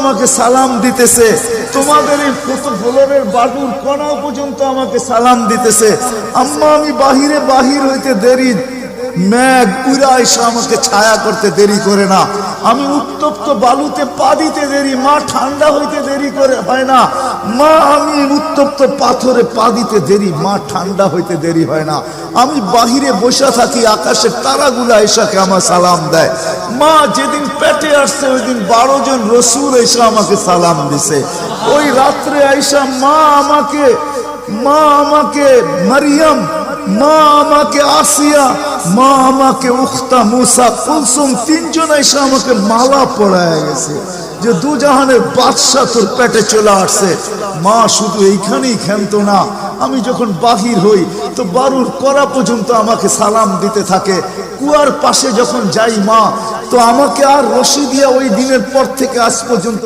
আমাকে সালাম দিতেছে, তোমাদের এই ফ্লোরের বালুর কণা পর্যন্ত আমাকে সালাম দিতেছে। আম্মা আমি বাহির হইতে দেরি, মেঘ উড়া এসে আমাকে ছায়া করতে দেরি করে না। আমি উত্তপ্ত বালুতে পা দিতে দেরি, মা ঠান্ডা হইতে দেরি করে হয় না। মা আমি উত্তপ্ত পাথরে পা দিতে দেরি, মা ঠান্ডা হইতে দেরি হয় না। আমি বাহিরে বসে থাকি, আকাশের তারাগুলা এসাকে আমার সালাম দেয়। মা যেদিন পেটে আসছে ওই দিন 12 জন রসুল এসে আমাকে সালাম দিছে। ওই রাত্রে আইসা মা আমাকে মারিয়াম, মা আমাকে আসিয়া, মা আমাকে উখতা মুসা কুলসুম, 3 জন এসে আমাকে মালা পরায় গেছে যে দুজাহানের বাদশা তোর পেটে চলে আসছে। মা শুধু এইখানেই ক্ষান্ত না, আমি যখন বাহির হই তো বারুর করা পর্যন্ত আমাকে সালাম দিতে থাকে। কুয়ার পাশে যখন যাই মা, তো আমাকে আর রশি দিয়া ওই দিনের পর থেকে আজ পর্যন্ত